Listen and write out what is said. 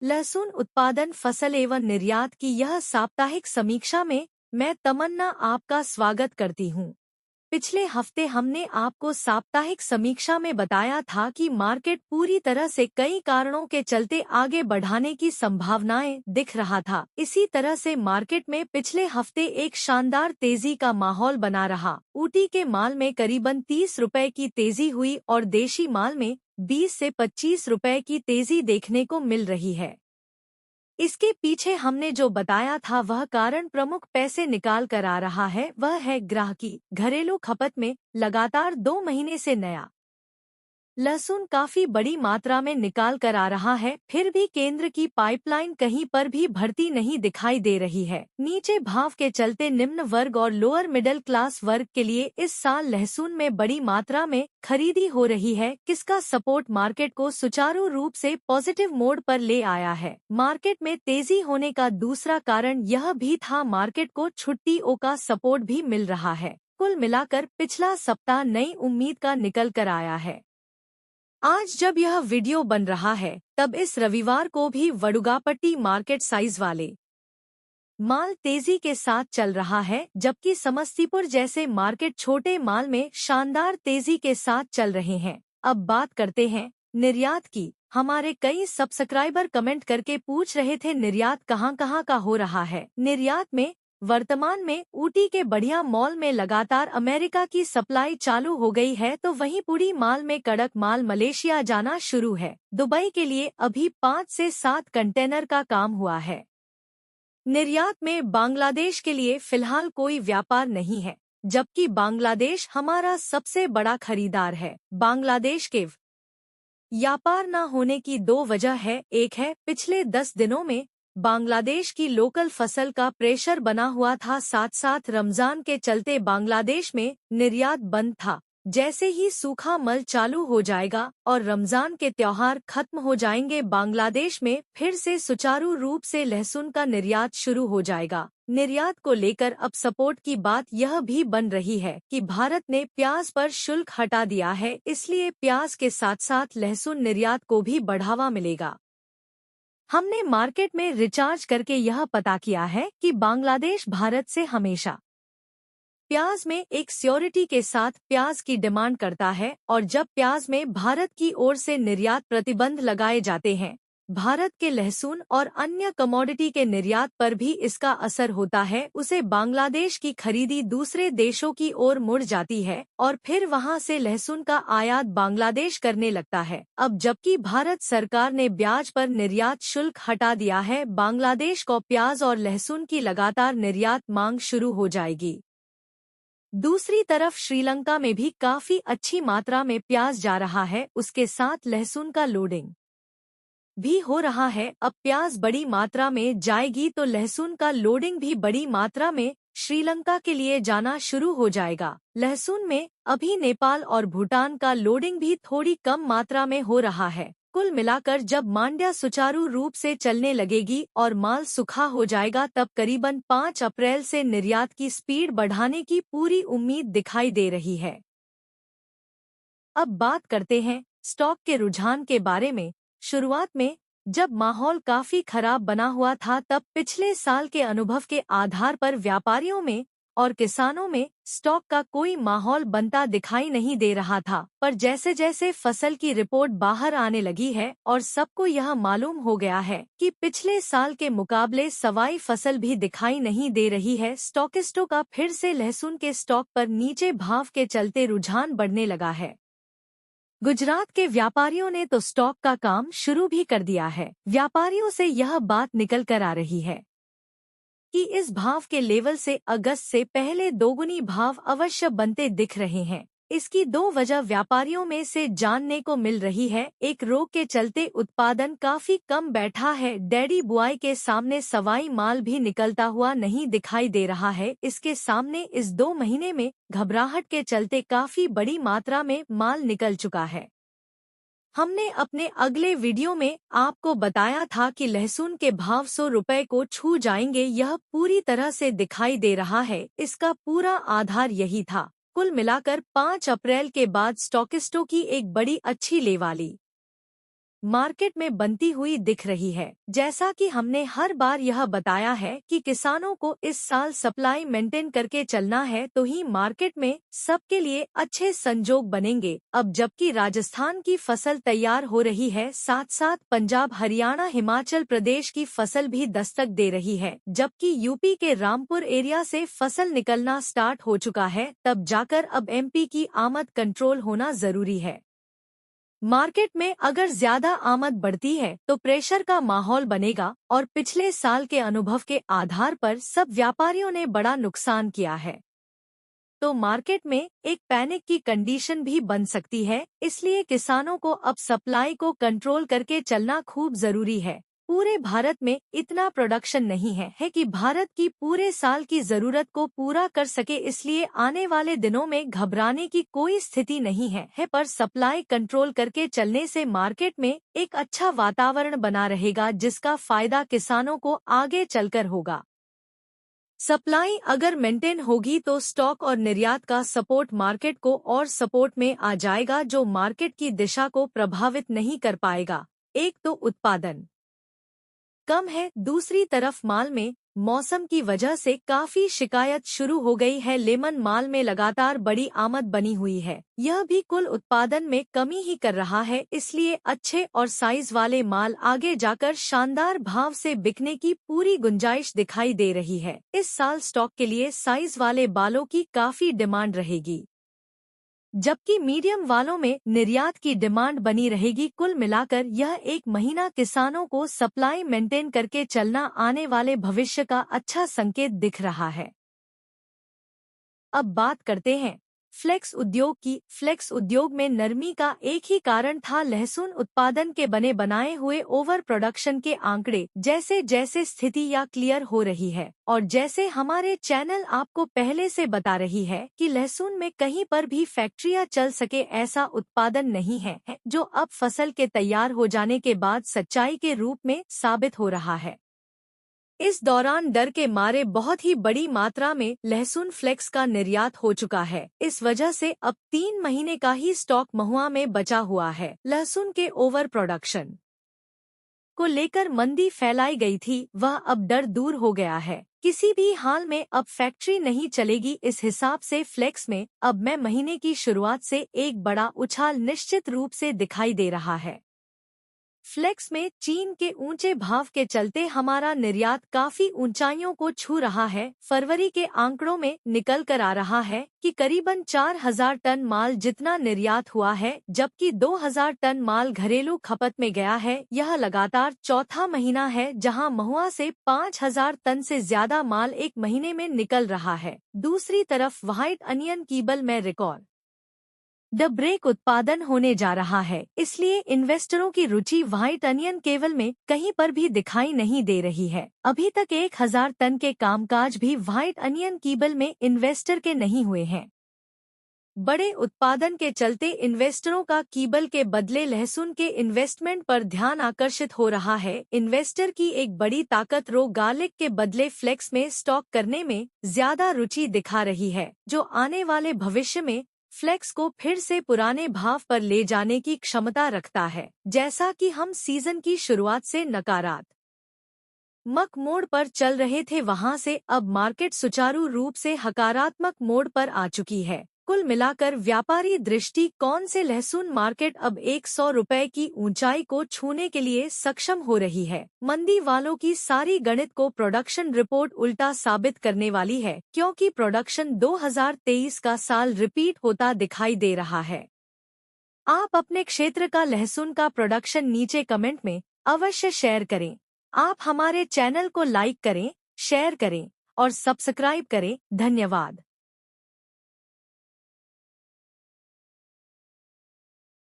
लहसुन उत्पादन फसल एवं निर्यात की यह साप्ताहिक समीक्षा में मैं तमन्ना आपका स्वागत करती हूँ। पिछले हफ्ते हमने आपको साप्ताहिक समीक्षा में बताया था कि मार्केट पूरी तरह से कई कारणों के चलते आगे बढ़ाने की संभावनाएं दिख रहा था। इसी तरह से मार्केट में पिछले हफ्ते एक शानदार तेजी का माहौल बना रहा। ऊटी के माल में करीबन 30 रुपए की तेजी हुई और देशी माल में 20 से 25 रुपए की तेजी देखने को मिल रही है। इसके पीछे हमने जो बताया था वह कारण प्रमुख पैसे निकाल कर आ रहा है, वह है ग्राहकी। घरेलू खपत में लगातार 2 महीने से नया लहसुन काफी बड़ी मात्रा में निकाल कर आ रहा है, फिर भी केंद्र की पाइपलाइन कहीं पर भी भरती नहीं दिखाई दे रही है। नीचे भाव के चलते निम्न वर्ग और लोअर मिडिल क्लास वर्ग के लिए इस साल लहसुन में बड़ी मात्रा में खरीदी हो रही है, किसका सपोर्ट मार्केट को सुचारू रूप से पॉजिटिव मोड पर ले आया है। मार्केट में तेजी होने का दूसरा कारण यह भी था, मार्केट को छुट्टियों का सपोर्ट भी मिल रहा है। कुल मिलाकर पिछला सप्ताह नई उम्मीद का निकल कर आया है। आज जब यह वीडियो बन रहा है तब इस रविवार को भी वडुगापट्टी मार्केट साइज वाले माल तेजी के साथ चल रहा है, जबकि समस्तीपुर जैसे मार्केट छोटे माल में शानदार तेजी के साथ चल रहे हैं। अब बात करते हैं निर्यात की। हमारे कई सब्सक्राइबर कमेंट करके पूछ रहे थे निर्यात कहां का हो रहा है। निर्यात में वर्तमान में ऊटी के बढ़िया मॉल में लगातार अमेरिका की सप्लाई चालू हो गई है, तो वहीं पूरी माल में कड़क माल मलेशिया जाना शुरू है। दुबई के लिए अभी 5 से 7 कंटेनर का काम हुआ है। निर्यात में बांग्लादेश के लिए फिलहाल कोई व्यापार नहीं है, जबकि बांग्लादेश हमारा सबसे बड़ा खरीदार है। बांग्लादेश के व्यापार न होने की 2 वजह है। एक है पिछले 10 दिनों में बांग्लादेश की लोकल फसल का प्रेशर बना हुआ था, साथ साथ रमजान के चलते बांग्लादेश में निर्यात बंद था। जैसे ही सूखा मल चालू हो जाएगा और रमजान के त्योहार खत्म हो जाएंगे, बांग्लादेश में फिर से सुचारू रूप से लहसुन का निर्यात शुरू हो जाएगा। निर्यात को लेकर अब सपोर्ट की बात यह भी बन रही है कि भारत ने प्याज पर शुल्क हटा दिया है, इसलिए प्याज के साथ साथ लहसुन निर्यात को भी बढ़ावा मिलेगा। हमने मार्केट में रिचार्ज करके यह पता किया है कि बांग्लादेश भारत से हमेशा प्याज में एक श्योरिटी के साथ प्याज की डिमांड करता है, और जब प्याज में भारत की ओर से निर्यात प्रतिबंध लगाए जाते हैं, भारत के लहसुन और अन्य कमोडिटी के निर्यात पर भी इसका असर होता है। उसे बांग्लादेश की खरीदी दूसरे देशों की ओर मुड़ जाती है और फिर वहां से लहसुन का आयात बांग्लादेश करने लगता है। अब जबकि भारत सरकार ने ब्याज पर निर्यात शुल्क हटा दिया है, बांग्लादेश को प्याज और लहसुन की लगातार निर्यात मांग शुरू हो जाएगी। दूसरी तरफ श्रीलंका में भी काफी अच्छी मात्रा में प्याज जा रहा है, उसके साथ लहसुन का लोडिंग भी हो रहा है। अब प्याज बड़ी मात्रा में जाएगी तो लहसुन का लोडिंग भी बड़ी मात्रा में श्रीलंका के लिए जाना शुरू हो जाएगा। लहसुन में अभी नेपाल और भूटान का लोडिंग भी थोड़ी कम मात्रा में हो रहा है। कुल मिलाकर जब मांड्या सुचारू रूप से चलने लगेगी और माल सूखा हो जाएगा, तब करीबन 5 अप्रैल से निर्यात की स्पीड बढ़ाने की पूरी उम्मीद दिखाई दे रही है। अब बात करते हैं स्टॉक के रुझान के बारे में। शुरुआत में जब माहौल काफी खराब बना हुआ था, तब पिछले साल के अनुभव के आधार पर व्यापारियों में और किसानों में स्टॉक का कोई माहौल बनता दिखाई नहीं दे रहा था। पर जैसे जैसे फसल की रिपोर्ट बाहर आने लगी है और सबको यह मालूम हो गया है कि पिछले साल के मुकाबले सवाई फसल भी दिखाई नहीं दे रही है, स्टॉकिस्टों का फिर से लहसुन के स्टॉक पर नीचे भाव के चलते रुझान बढ़ने लगा है। गुजरात के व्यापारियों ने तो स्टॉक का काम शुरू भी कर दिया है। व्यापारियों से यह बात निकल कर आ रही है कि इस भाव के लेवल से अगस्त से पहले दोगुनी भाव अवश्य बनते दिख रहे हैं। इसकी 2 वजह व्यापारियों में से जानने को मिल रही है। एक, रोग के चलते उत्पादन काफी कम बैठा है। डेयरी बुआई के सामने सवाई माल भी निकलता हुआ नहीं दिखाई दे रहा है। इसके सामने इस 2 महीने में घबराहट के चलते काफी बड़ी मात्रा में माल निकल चुका है। हमने अपने अगले वीडियो में आपको बताया था कि लहसुन के भाव 100 रुपए को छू जाएंगे, यह पूरी तरह से दिखाई दे रहा है। इसका पूरा आधार यही था। कुल मिलाकर 5 अप्रैल के बाद स्टॉकिस्टों की एक बड़ी अच्छी लेवाली मार्केट में बनती हुई दिख रही है। जैसा कि हमने हर बार यह बताया है कि किसानों को इस साल सप्लाई मेंटेन करके चलना है, तो ही मार्केट में सबके लिए अच्छे संजोग बनेंगे। अब जबकि राजस्थान की फसल तैयार हो रही है, साथ साथ पंजाब, हरियाणा, हिमाचल प्रदेश की फसल भी दस्तक दे रही है, जबकि यूपी के रामपुर एरिया से फसल निकलना स्टार्ट हो चुका है, तब जाकर अब एमपी की आमद कंट्रोल होना जरूरी है। मार्केट में अगर ज्यादा आमद बढ़ती है तो प्रेशर का माहौल बनेगा और पिछले साल के अनुभव के आधार पर सब व्यापारियों ने बड़ा नुकसान किया है, तो मार्केट में एक पैनिक की कंडीशन भी बन सकती है। इसलिए किसानों को अब सप्लाई को कंट्रोल करके चलना खूब जरूरी है। पूरे भारत में इतना प्रोडक्शन नहीं है कि भारत की पूरे साल की जरूरत को पूरा कर सके, इसलिए आने वाले दिनों में घबराने की कोई स्थिति नहीं है, पर सप्लाई कंट्रोल करके चलने से मार्केट में एक अच्छा वातावरण बना रहेगा, जिसका फायदा किसानों को आगे चलकर होगा। सप्लाई अगर मेंटेन होगी तो स्टॉक और निर्यात का सपोर्ट मार्केट को और सपोर्ट में आ जाएगा, जो मार्केट की दिशा को प्रभावित नहीं कर पाएगा। एक तो उत्पादन कम है, दूसरी तरफ माल में मौसम की वजह से काफी शिकायत शुरू हो गई है। लेमन माल में लगातार बड़ी आमद बनी हुई है, यह भी कुल उत्पादन में कमी ही कर रहा है, इसलिए अच्छे और साइज वाले माल आगे जाकर शानदार भाव से बिकने की पूरी गुंजाइश दिखाई दे रही है। इस साल स्टॉक के लिए साइज वाले बालों की काफी डिमांड रहेगी, जबकि मीडियम वालों में निर्यात की डिमांड बनी रहेगी। कुल मिलाकर यह एक महीना किसानों को सप्लाई मेंटेन करके चलना आने वाले भविष्य का अच्छा संकेत दिख रहा है। अब बात करते हैं फ्लेक्स उद्योग की। फ्लेक्स उद्योग में नरमी का एक ही कारण था, लहसुन उत्पादन के बने बनाए हुए ओवर प्रोडक्शन के आंकड़े जैसे जैसे स्थिति या क्लियर हो रही है, और जैसे हमारे चैनल आपको पहले से बता रही है कि लहसुन में कहीं पर भी फैक्ट्रियां चल सके ऐसा उत्पादन नहीं है, जो अब फसल के तैयार हो जाने के बाद सच्चाई के रूप में साबित हो रहा है। इस दौरान डर के मारे बहुत ही बड़ी मात्रा में लहसुन फ्लेक्स का निर्यात हो चुका है। इस वजह से अब 3 महीने का ही स्टॉक महुआ में बचा हुआ है। लहसुन के ओवर प्रोडक्शन को लेकर मंदी फैलाई गई थी, वह अब डर दूर हो गया है। किसी भी हाल में अब फैक्ट्री नहीं चलेगी। इस हिसाब से फ्लेक्स में अब महीने की शुरुआत से एक बड़ा उछाल निश्चित रूप से दिखाई दे रहा है। फ्लेक्स में चीन के ऊंचे भाव के चलते हमारा निर्यात काफी ऊंचाइयों को छू रहा है। फरवरी के आंकड़ों में निकल कर आ रहा है कि करीबन 4000 टन माल जितना निर्यात हुआ है, जबकि 2000 टन माल घरेलू खपत में गया है। यह लगातार चौथा महीना है जहां महुआ से 5000 टन से ज्यादा माल एक महीने में निकल रहा है। दूसरी तरफ व्हाइट अनियन कीबल में रिकॉर्ड द ब्रेक उत्पादन होने जा रहा है, इसलिए इन्वेस्टरों की रुचि व्हाइट अनियन केवल में कहीं पर भी दिखाई नहीं दे रही है। अभी तक 1000 टन के कामकाज भी व्हाइट अनियन कीबल में इन्वेस्टर के नहीं हुए हैं। बड़े उत्पादन के चलते इन्वेस्टरों का कीबल के बदले लहसुन के इन्वेस्टमेंट पर ध्यान आकर्षित हो रहा है। इन्वेस्टर की एक बड़ी ताकत रो गार्लिक के बदले फ्लेक्स में स्टॉक करने में ज्यादा रुचि दिखा रही है, जो आने वाले भविष्य में फ्लेक्स को फिर से पुराने भाव पर ले जाने की क्षमता रखता है। जैसा कि हम सीजन की शुरुआत से नकारात्मक मोड पर चल रहे थे, वहां से अब मार्केट सुचारू रूप से हकारात्मक मोड पर आ चुकी है। कुल मिलाकर व्यापारी दृष्टिकोण से लहसुन मार्केट अब 100 रुपए की ऊंचाई को छूने के लिए सक्षम हो रही है। मंदी वालों की सारी गणित को प्रोडक्शन रिपोर्ट उल्टा साबित करने वाली है, क्योंकि प्रोडक्शन 2023 का साल रिपीट होता दिखाई दे रहा है। आप अपने क्षेत्र का लहसुन का प्रोडक्शन नीचे कमेंट में अवश्य शेयर करें। आप हमारे चैनल को लाइक करें, शेयर करें और सब्सक्राइब करें। धन्यवाद।